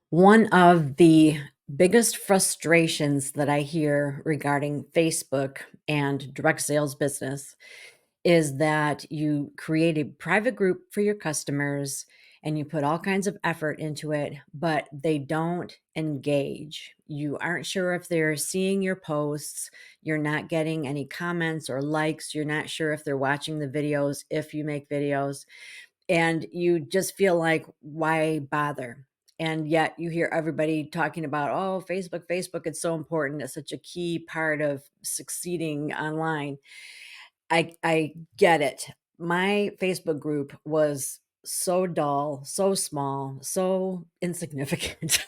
One of the biggest frustrations that I hear regarding Facebook and direct sales business is that you create a private group for your customers and you put all kinds of effort into it, but they don't engage. You aren't sure if they're seeing your posts. You're not getting any comments or likes. You're not sure if they're watching the videos, if you make videos, and you just feel like, why bother? And yet you hear everybody talking about, oh, Facebook, it's so important. It's such a key part of succeeding online. I get it. My Facebook group was so dull, so small, so insignificant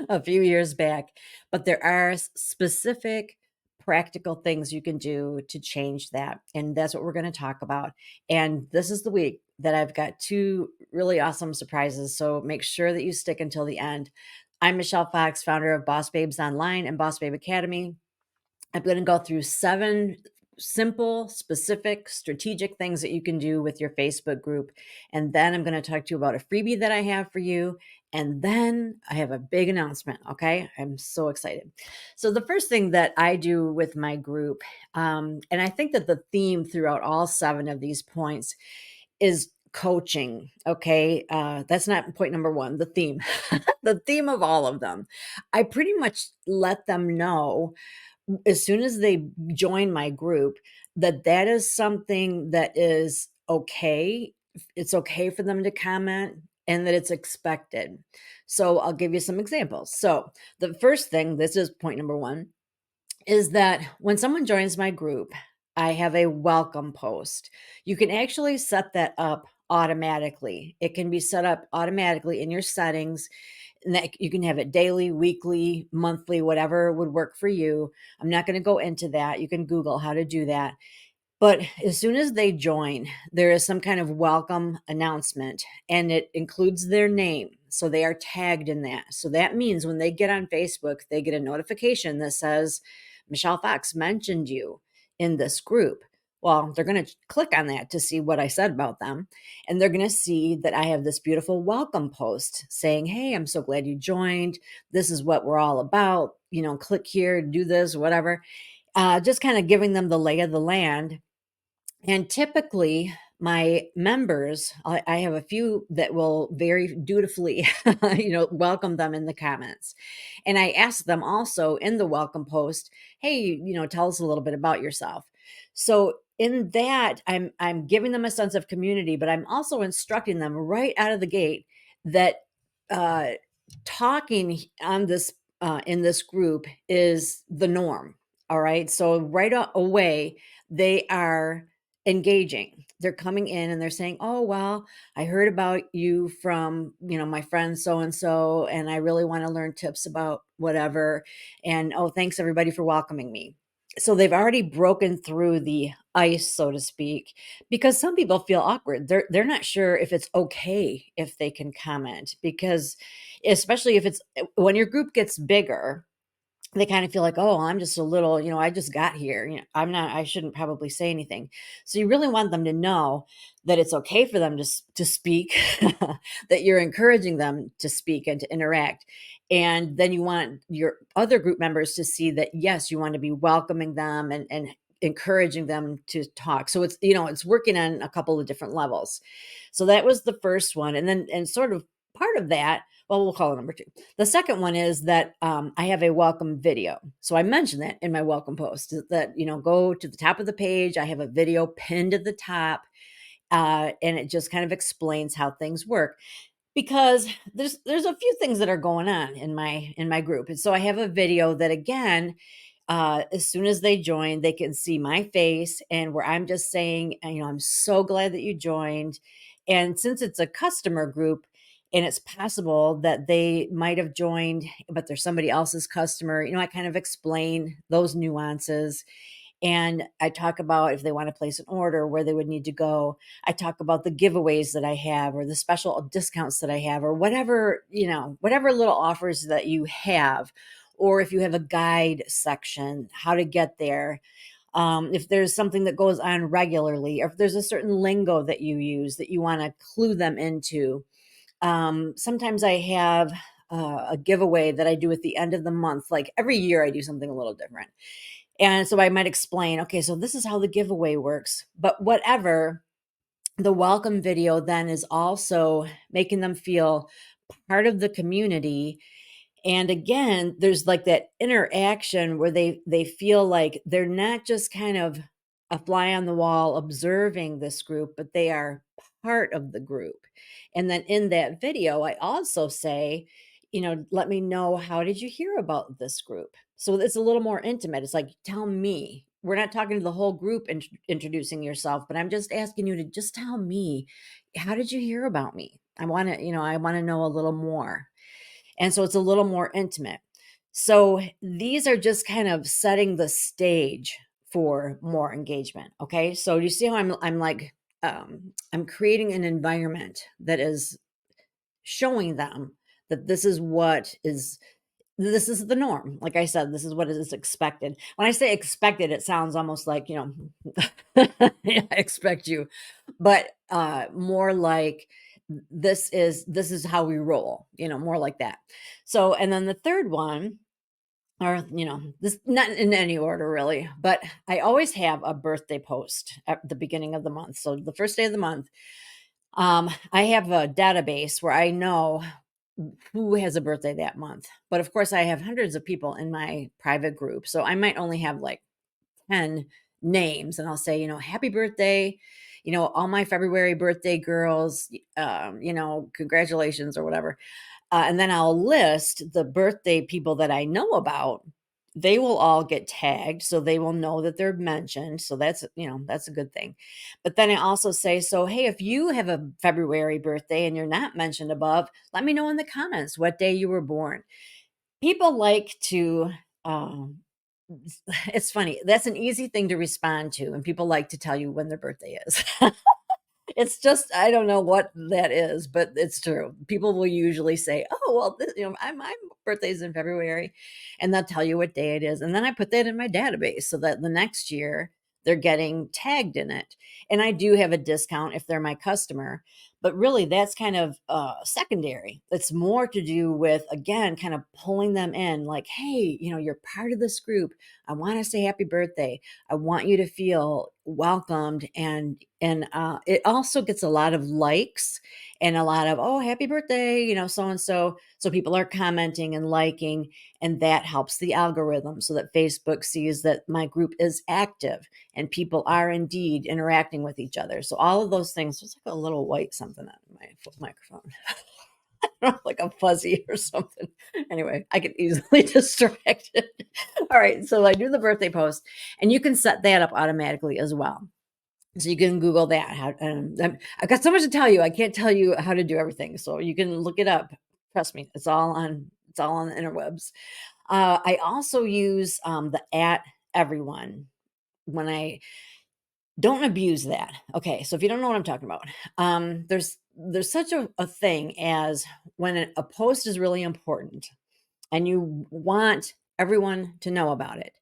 a few years back, but there are specific practical things you can do to change that, and that's what we're going to talk about. And this is the week that I've got two really awesome surprises, so make sure that you stick until the end. I'm Michelle Fox, founder of Boss Babes Online and Boss Babe Academy. I'm going to go through 7 simple, specific, strategic things that you can do with your Facebook group. And then I'm going to talk to you about a freebie that I have for you. And then I have a big announcement. Okay. I'm so excited. So, the first thing that I do with my group, and I think that the theme throughout all 7 of these points is coaching. Okay. That's not point number one, the theme, the theme of all of them. I pretty much let them know as soon as they join my group that that is something that is okay. It's okay for them to comment and that it's expected. So I'll give you some examples. So the first thing, this is point number one, is that when someone joins my group, I have a welcome post. You can actually set that up automatically. It can be set up automatically in your settings, and that you can have it daily, weekly, monthly, whatever would work for you. I'm not going to go into that. You can Google how to do that. But as soon as they join, there is some kind of welcome announcement and it includes their name. So they are tagged in that. So that means when they get on Facebook, they get a notification that says, Michelle Fox mentioned you in this group. Well, they're going to click on that to see what I said about them. And they're going to see that I have this beautiful welcome post saying, hey, I'm so glad you joined. This is what we're all about. Click here, do this, whatever. Just kind of giving them the lay of the land. And typically, my members, I have a few that will very dutifully, welcome them in the comments. And I ask them also in the welcome post, hey, tell us a little bit about yourself. So in that, I'm giving them a sense of community, but I'm also instructing them right out of the gate that uh, talking on this in this group is the norm. All right. So right away, they are engaging. They're coming in and they're saying, "Oh, well, I heard about you from, my friend so and so, and I really want to learn tips about whatever. And oh, thanks everybody for welcoming me." So they've already broken through the ice, so to speak, because some people feel awkward. They're not sure if it's okay if they can comment, because especially if it's when your group gets bigger, they kind of feel like, oh, I'm just a little, I just got here. I shouldn't probably say anything. So you really want them to know that it's okay for them to speak, that you're encouraging them to speak and to interact. And then you want your other group members to see that, yes, you want to be welcoming them and encouraging them to talk. So it's working on a couple of different levels. So that was the first one. And then, and sort of part of that, well, we'll call it number two. The second one is that I have a welcome video. So I mentioned that in my welcome post that, go to the top of the page. I have a video pinned at the top, and it just kind of explains how things work, because there's a few things that are going on in my group. And so I have a video that, again, as soon as they join, they can see my face and where I'm just saying, I'm so glad that you joined. And since it's a customer group, and it's possible that they might have joined, but they're somebody else's customer, I kind of explain those nuances. And I talk about if they want to place an order, where they would need to go. I talk about the giveaways that I have or the special discounts that I have, or whatever, whatever little offers that you have. Or if you have a guide section, how to get there. If there's something that goes on regularly, or if there's a certain lingo that you use that you want to clue them into, Sometimes I have a giveaway that I do at the end of the month. Like every year, I do something a little different. And so I might explain, okay, so this is how the giveaway works. But whatever, the welcome video then is also making them feel part of the community. And again, there's like that interaction where they feel like they're not just kind of a fly on the wall observing this group, but they are part of the group. And then in that video, I also say, let me know, how did you hear about this group? So it's a little more intimate. It's like, tell me. We're not talking to the whole group introducing yourself, but I'm just asking you to just tell me, how did you hear about me? I want to know a little more. And so it's a little more intimate. So these are just kind of setting the stage for more engagement. Okay. So you see how I'm like, I'm creating an environment that is showing them that this is the norm. Like I said, this is what is expected. When I say expected, it sounds almost like, I expect you, but more like this is how we roll, more like that. So, and then the third one, or this, not in any order really, but I always have a birthday post at the beginning of the month. So the first day of the month, I have a database where I know who has a birthday that month. But of course, I have hundreds of people in my private group. So I might only have like 10 names, and I'll say, happy birthday, all my February birthday girls, congratulations or whatever. And then I'll list the birthday people that I know about. They will all get tagged, so they will know that they're mentioned. So that's a good thing. But then I also say, so hey, if you have a February birthday and you're not mentioned above, let me know in the comments what day you were born. People like to, it's funny. That's an easy thing to respond to, and people like to tell you when their birthday is. It's just, I don't know what that is, but it's true. People will usually say, "Oh, well, my birthday's in February," and they'll tell you what day it is, and then I put that in my database so that the next year they're getting tagged in it. And I do have a discount if they're my customer, but really that's kind of secondary. It's more to do with, again, kind of pulling them in, like, "Hey, you're part of this group. I want to say happy birthday. I want you to feel welcomed." And it also gets a lot of likes and a lot of, "Oh, happy birthday, so and so people are commenting and liking, and that helps the algorithm so that Facebook sees that my group is active and people are indeed interacting with each other. So all of those things. There's like a little white something on my microphone. Like a fuzzy or something. Anyway, I get easily distracted. All right, so I do the birthday post, and you can set that up automatically as well. So you can Google that. I've got so much to tell you. I can't tell you how to do everything, so you can look it up. Trust me, it's all on the interwebs. I also use the at everyone when I don't abuse that. Okay, so if you don't know what I'm talking about, there's such a thing as when a post is really important and you want everyone to know about it.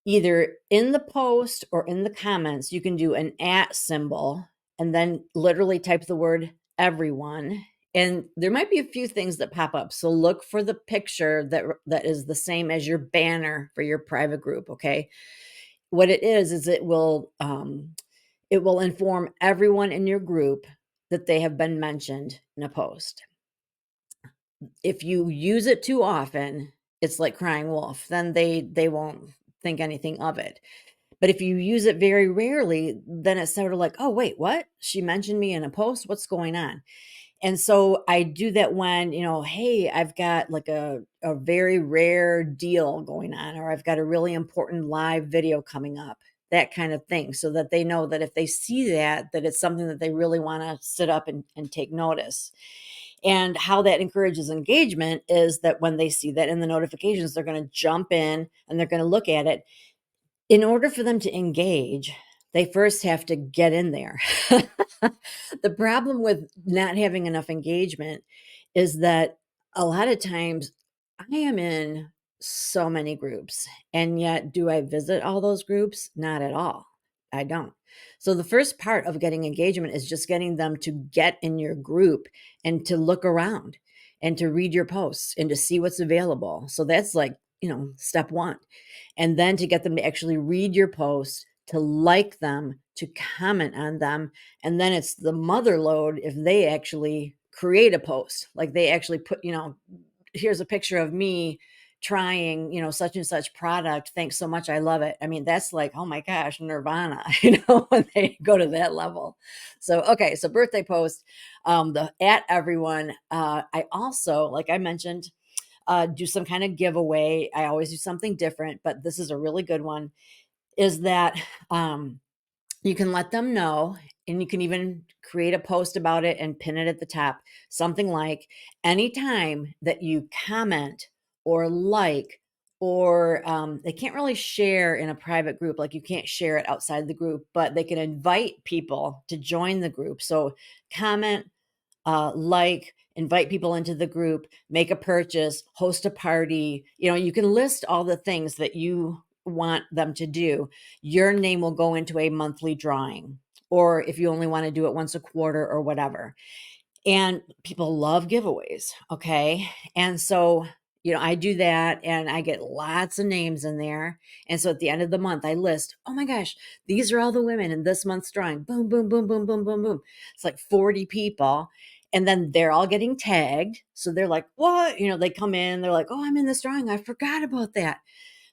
Either in the post or in the comments, you can do an at symbol and then literally type the word everyone. And there might be a few things that pop up. So look for the picture that is the same as your banner for your private group. Okay. What it is it will inform everyone in your group that they have been mentioned in a post. If you use it too often, it's like crying wolf. Then they won't think anything of it. But if you use it very rarely, then it's sort of like, "Oh, wait, what? She mentioned me in a post? What's going on?" And so I do that when, hey, I've got like a very rare deal going on, or I've got a really important live video coming up, that kind of thing, so that they know that if they see that it's something that they really want to sit up and take notice. And how that encourages engagement is that when they see that in the notifications, they're going to jump in and they're going to look at it. In order for them to engage, they first have to get in there. The problem with not having enough engagement is that a lot of times I am in so many groups, and yet do I visit all those groups? Not at all. I don't. So the first part of getting engagement is just getting them to get in your group and to look around and to read your posts and to see what's available. So that's like, step one. And then to get them to actually read your posts, to like them, to comment on them. And then it's the mother load if they actually create a post, like they actually put, here's a picture of me trying, such and such product. Thanks so much. I love it. I mean, that's like, oh my gosh, nirvana, when they go to that level. So, okay. So birthday post, the at everyone. I also, like I mentioned, do some kind of giveaway. I always do something different, but this is a really good one, is that you can let them know, and you can even create a post about it and pin it at the top. Something like, anytime that you comment or like, or they can't really share in a private group, like you can't share it outside the group, but they can invite people to join the group. So comment, like, invite people into the group, make a purchase, host a party. You can list all the things that you want them to do. Your name will go into a monthly drawing, or if you only want to do it once a quarter or whatever. And people love giveaways. Okay. And so, I do that and I get lots of names in there. And so at the end of the month, I list, oh my gosh, these are all the women in this month's drawing. Boom, boom, boom, boom, boom, boom, boom. It's like 40 people. And then they're all getting tagged. So they're like, what? They come in, they're like, oh, I'm in this drawing. I forgot about that.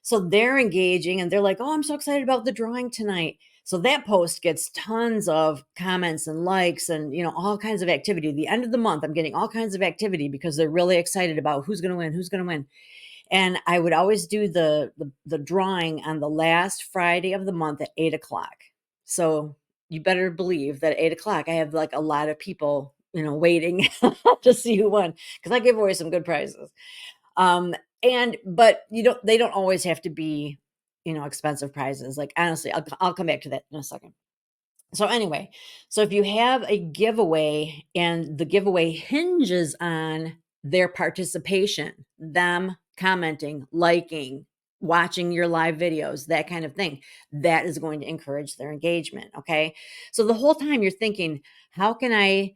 So they're engaging and they're like, oh, I'm so excited about the drawing tonight. So that post gets tons of comments and likes and, all kinds of activity. At the end of the month, I'm getting all kinds of activity because they're really excited about who's going to win, who's going to win. And I would always do the drawing on the last Friday of the month at 8:00. So you better believe that at 8:00, I have like a lot of people, waiting to see who won, because I give away some good prizes. But they don't always have to be, expensive prizes. Like, honestly, I'll come back to that in a second. So anyway, so if you have a giveaway and the giveaway hinges on their participation, them commenting, liking, watching your live videos, that kind of thing, that is going to encourage their engagement. Okay. So the whole time you're thinking, how can I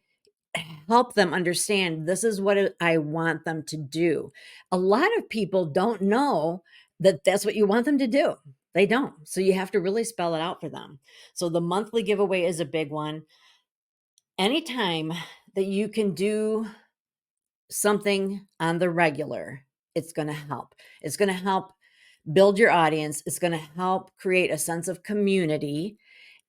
help them understand this is what I want them to do? A lot of people don't know that that's what you want them to do. They don't. So you have to really spell it out for them. So the monthly giveaway is a big one. Anytime that you can do something on the regular, it's going to help. It's going to help build your audience. It's going to help create a sense of community.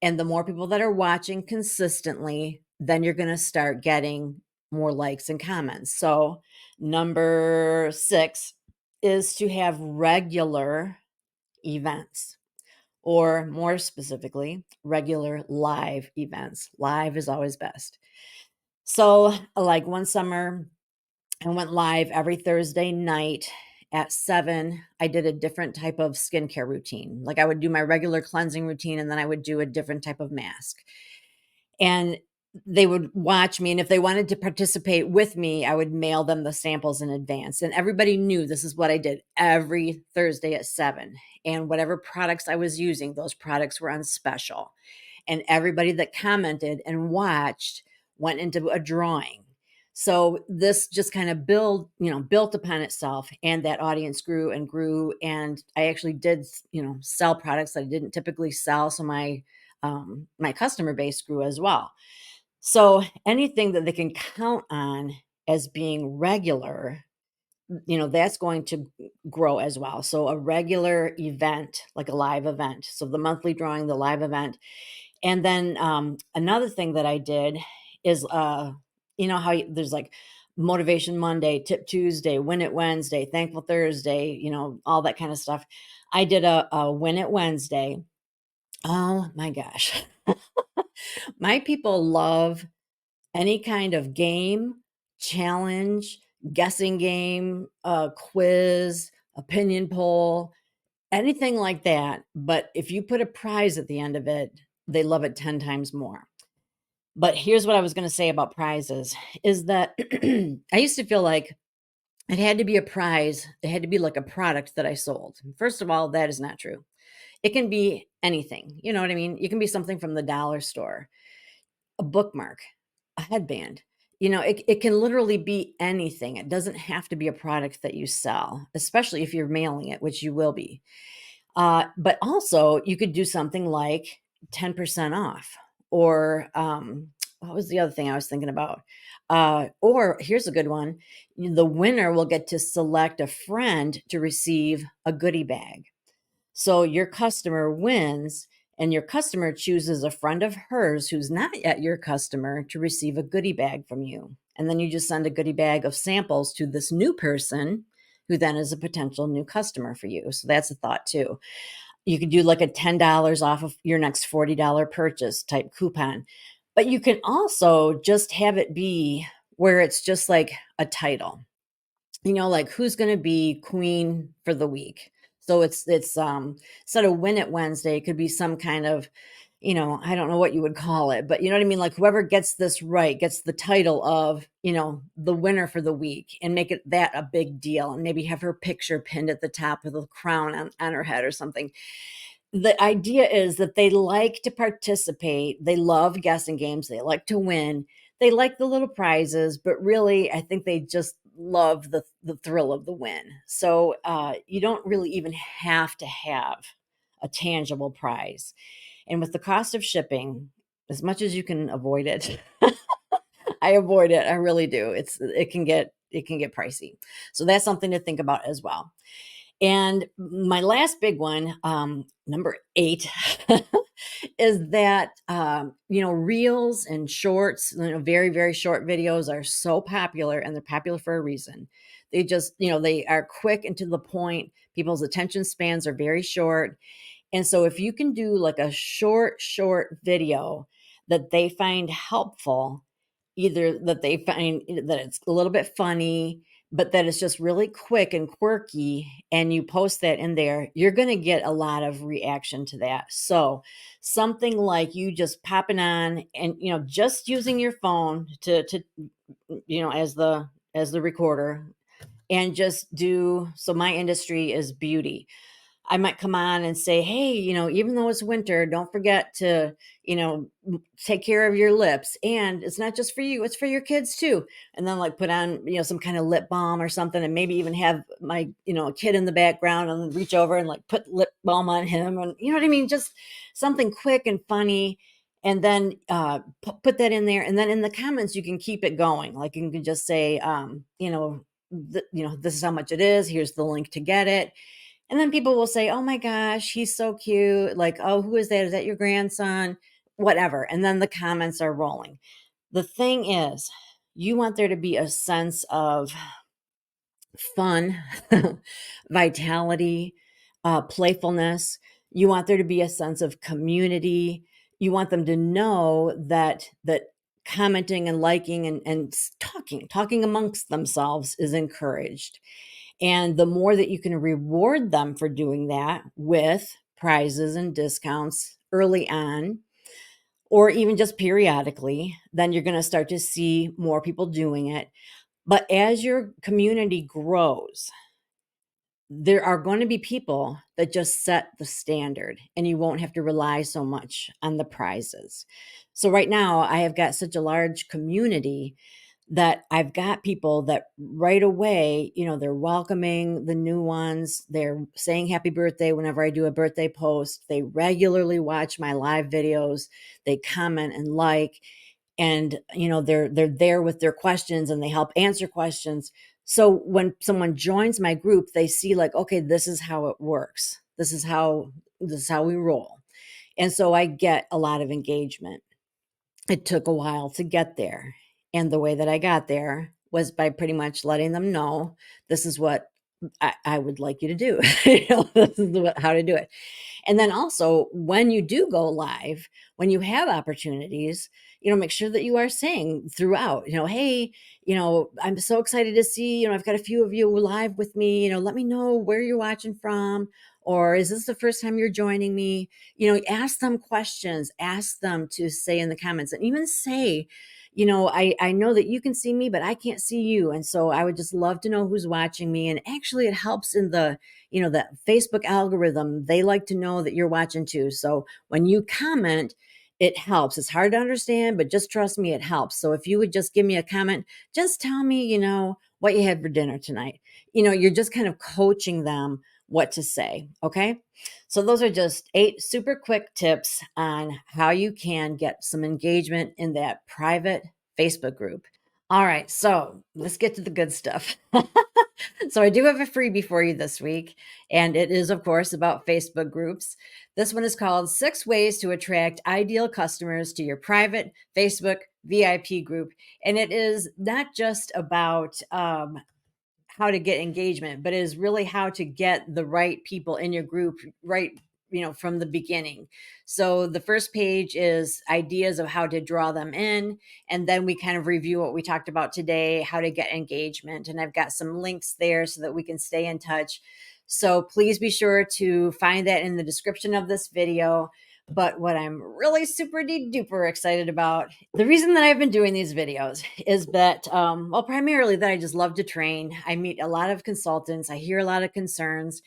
And the more people that are watching consistently, then you're going to start getting more likes and comments. So, number 6 is to have regular events, or more specifically, regular live events. Live is always best. So, like one summer, I went live every Thursday night at 7. I did a different type of skincare routine. Like, I would do my regular cleansing routine and then I would do a different type of mask. And they would watch me, and if they wanted to participate with me, I would mail them the samples in advance. And everybody knew this is what I did every Thursday at 7. And whatever products I was using, those products were on special. And everybody that commented and watched went into a drawing. So this just kind of built upon itself, and that audience grew and grew. And I actually did, sell products that I didn't typically sell. So my customer base grew as well. So anything that they can count on as being regular, that's going to grow as well. So a regular event, like a live event. So the monthly drawing, the live event. And then another thing that I did is, how there's like Motivation Monday, Tip Tuesday, Win It Wednesday, Thankful Thursday, all that kind of stuff. I did a Win It Wednesday. Oh my gosh. My people love any kind of game, challenge, guessing game, quiz, opinion poll, anything like that. But if you put a prize at the end of it, they love it 10 times more. But here's what I was going to say about prizes is that I used to feel like it had to be a prize. It had to be like a product that I sold. First of all, that is not true. It can be anything, you know what I mean? It can be something from the dollar store, a bookmark, a headband. It can literally be anything. It doesn't have to be a product that you sell, especially if you're mailing it, which you will be. But also, you could do something like 10% off, or what was the other thing I was thinking about? Or here's a good one: the winner will get to select a friend to receive a goodie bag. So your customer wins, and your customer chooses a friend of hers who's not yet your customer to receive a goodie bag from you. And then you just send a goodie bag of samples to this new person who then is a potential new customer for you. So that's a thought too. You could do like a $10 off of your next $40 purchase type coupon. But you can also just have it be where it's just like a title, like who's going to be queen for the week. So it's instead of win it Wednesday, it could be some kind of, I don't know what you would call it, but you know what I mean? Like whoever gets this right gets the title of, the winner for the week, and make it that a big deal, and maybe have her picture pinned at the top with a crown on her head or something. The idea is that they like to participate. They love guessing games. They like to win. They like the little prizes, but really, I think they just love the thrill of the win. So you don't really even have to have a tangible prize. And with the cost of shipping, as much as you can avoid it, I avoid it. I really do. It can get pricey. So that's something to think about as well. And my last big one, number 8, is that, reels and shorts, very, very short videos are so popular, and they're popular for a reason. They just, they are quick and to the point. People's attention spans are very short. And so if you can do like a short video that they find helpful, either that they find that it's a little bit funny, but that it's just really quick and quirky, and you post that in there, you're going to get a lot of reaction to that. So something like you just popping on and, just using your phone to as the recorder, and just do. So my industry is beauty. I might come on and say, hey, even though it's winter, don't forget to, take care of your lips. And it's not just for you, it's for your kids too. And then like put on, some kind of lip balm or something, and maybe even have my, kid in the background, and reach over and like put lip balm on him. And you know what I mean? Just something quick and funny. And then put that in there. And then in the comments, you can keep it going. Like you can just say, this is how much it is. Here's the link to get it. And then people will say, "Oh my gosh, he's so cute." Like, "Oh, who is that? Is that your grandson?" Whatever. And then the comments are rolling. The thing is, you want there to be a sense of fun, vitality, playfulness. You want there to be a sense of community. You want them to know that commenting and liking and talking amongst themselves is encouraged. And the more that you can reward them for doing that with prizes and discounts early on, or even just periodically, then you're going to start to see more people doing it. But as your community grows, there are going to be people that just set the standard, and you won't have to rely so much on the prizes. So right now, I have got such a large community that I've got people that right away, they're welcoming the new ones. They're saying happy birthday whenever I do a birthday post. They regularly watch my live videos. They comment and like, and they're there with their questions, and they help answer questions. So when someone joins my group, they see like, okay, this is how it works. This is how we roll. And so I get a lot of engagement. It took a while to get there. And the way that I got there was by pretty much letting them know, this is what I would like you to do. This is how to do it. And then also, when you do go live, when you have opportunities, make sure that you are saying throughout, hey, I'm so excited to see, I've got a few of you live with me, let me know where you're watching from, or is this the first time you're joining me? Ask them questions, ask them to say in the comments, and even say, I know that you can see me, but I can't see you. And so I would just love to know who's watching me. And actually it helps in the Facebook algorithm. They like to know that you're watching too. So when you comment, it helps. It's hard to understand, but just trust me, it helps. So if you would just give me a comment, just tell me, what you had for dinner tonight. You're just kind of coaching them what to say. Okay. So those are just 8 super quick tips on how you can get some engagement in that private Facebook group. All right, so let's get to the good stuff. So I do have a freebie for you this week, and it is, of course, about Facebook groups. This one is called 6 Ways to Attract Ideal Customers to Your Private Facebook VIP Group. And it is not just about how to get engagement, but is really how to get the right people in your group right, from the beginning. So the first page is ideas of how to draw them in. And then we kind of review what we talked about today, how to get engagement. And I've got some links there so that we can stay in touch. So please be sure to find that in the description of this video. But what I'm really super duper excited about, the reason that I've been doing these videos is that, well, primarily that I just love to train. I meet a lot of consultants, I hear a lot of concerns.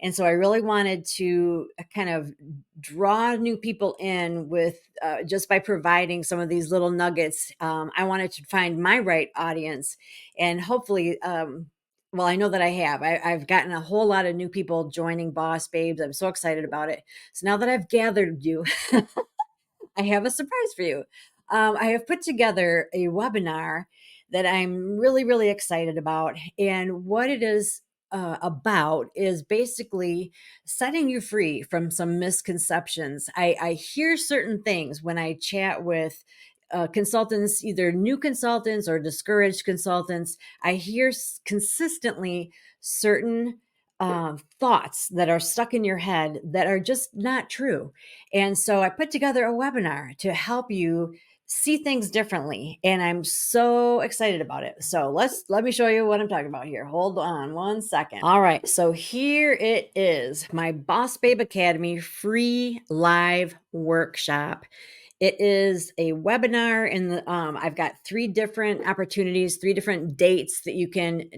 And so I really wanted to kind of draw new people in with just by providing some of these little nuggets. I wanted to find my right audience and hopefully, well, I know that I have. I've gotten a whole lot of new people joining Boss Babes. I'm so excited about it. So now that I've gathered you, I have a surprise for you. I have put together a webinar that I'm really, really excited about. And what it is about is basically setting you free from some misconceptions. I hear certain things when I chat with consultants, either new consultants or discouraged consultants. I hear consistently certain thoughts that are stuck in your head that are just not true. And so I put together a webinar to help you see things differently. And I'm so excited about it. So let me show you what I'm talking about here. Hold on one second. All right. So here it is, my Boss Babe Academy free live workshop. It is a webinar, and I've got 3 different opportunities, 3 different dates that you can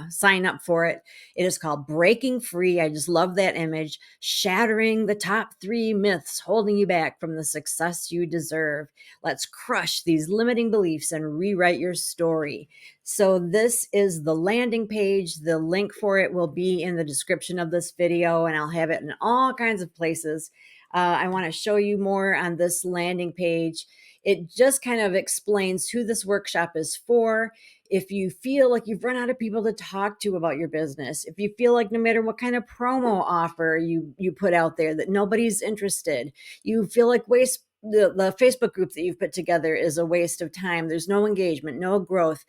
sign up for it. It is called Breaking Free. I just love that image. Shattering the top 3 myths holding you back from the success you deserve. Let's crush these limiting beliefs and rewrite your story. So this is the landing page. The link for it will be in the description of this video, and I'll have it in all kinds of places. I want to show you more on this landing page. It just kind of explains who this workshop is for. If you feel like you've run out of people to talk to about your business, if you feel like no matter what kind of promo offer you put out there that nobody's interested, you feel like the Facebook group that you've put together is a waste of time. There's no engagement, no growth.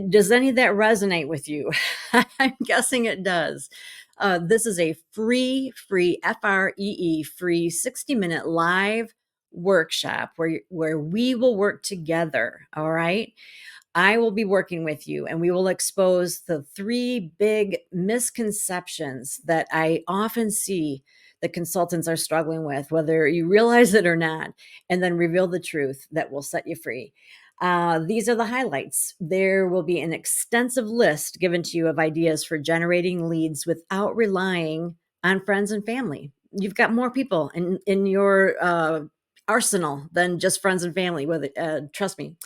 Does any of that resonate with you? I'm guessing it does. This is a free FREE, free 60-minute live workshop where we will work together. All right. I will be working with you, and we will expose the 3 big misconceptions that I often see the consultants are struggling with, whether you realize it or not, and then reveal the truth that will set you free. These are the highlights. There will be an extensive list given to you of ideas for generating leads without relying on friends and family. You've got more people in your arsenal than just friends and family. Trust me.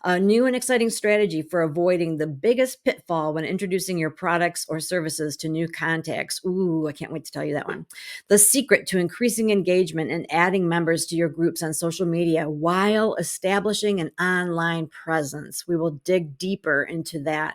A new and exciting strategy for avoiding the biggest pitfall when introducing your products or services to new contacts. Ooh, I can't wait to tell you that one. The secret to increasing engagement and adding members to your groups on social media while establishing an online presence. We will dig deeper into that.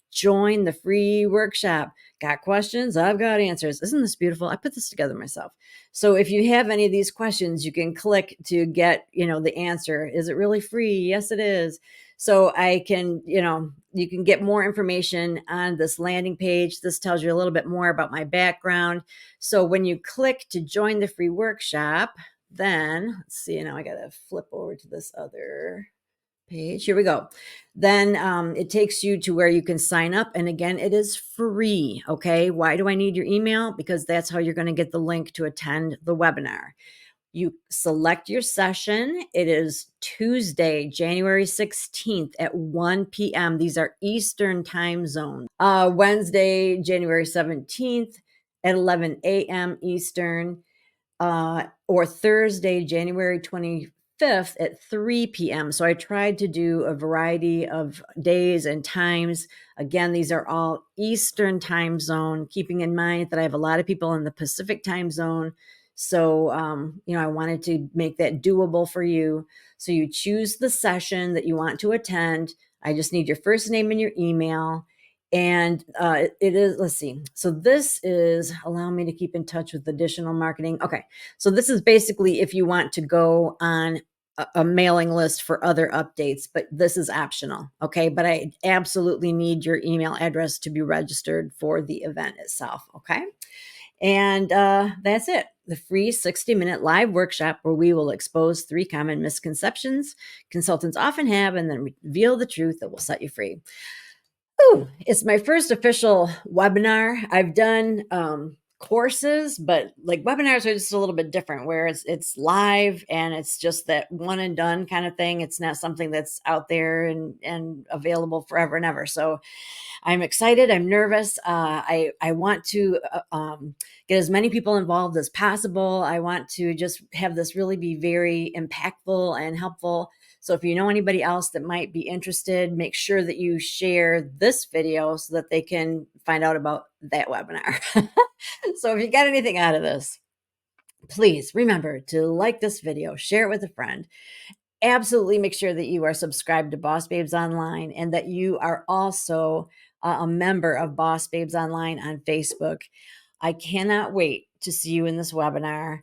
Join the free workshop. Got questions? I've got answers. Isn't this beautiful? I put this together myself. So if you have any of these questions, you can click to get, the answer. Is it really free? Yes, it is. So I can, you can get more information on this landing page. This tells you a little bit more about my background. So when you click to join the free workshop, then let's see, now I got to flip over to this other page. Here we go. Then it takes you to where you can sign up. And again, it is free. Okay. Why do I need your email? Because that's how you're going to get the link to attend the webinar. You select your session. It is Tuesday, January 16th at 1 p.m. These are Eastern time zones. Wednesday, January 17th at 11 a.m. Eastern, or Thursday, January 25th at 3 p.m. So I tried to do a variety of days and times. Again, these are all Eastern time zone, keeping in mind that I have a lot of people in the Pacific time zone. So, I wanted to make that doable for you. So you choose the session that you want to attend. I just need your first name and your email. And it is, let's see. So this is allow me to keep in touch with additional marketing. Okay. So this is basically if you want to go on a mailing list for other updates, but this is optional. Okay. But I absolutely need your email address to be registered for the event itself. Okay. And that's it. The free 60-minute live workshop where we will expose 3 common misconceptions consultants often have and then reveal the truth that will set you free. Ooh, it's my first official webinar. I've done courses, but like webinars are just a little bit different where it's live and it's just that one and done kind of thing. It's not something that's out there and available forever and ever. So I'm excited. I'm nervous. I want to get as many people involved as possible. I want to just have this really be very impactful and helpful. So if you know anybody else that might be interested, make sure that you share this video so that they can find out about that webinar. So if you got anything out of this, please remember to like this video, share it with a friend. Absolutely make sure that you are subscribed to Boss Babes Online and that you are also a member of Boss Babes Online on Facebook. I cannot wait to see you in this webinar.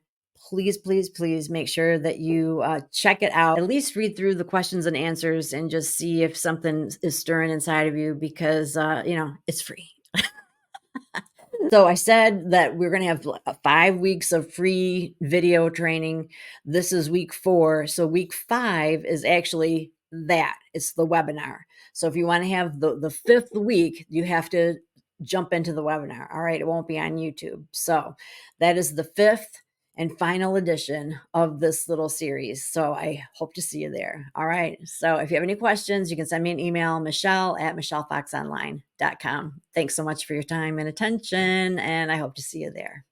Please, please, please make sure that you check it out. At least read through the questions and answers and just see if something is stirring inside of you because, it's free. So I said that we're going to have 5 weeks of free video training. This is week 4. So week 5 is actually that. It's the webinar. So if you want to have the 5th week, you have to jump into the webinar. All right. It won't be on YouTube. So that is the 5th and final edition of this little series. So I hope to see you there. All right. So if you have any questions, you can send me an email, Michelle@michellefoxonline.com. Thanks so much for your time and attention, and I hope to see you there.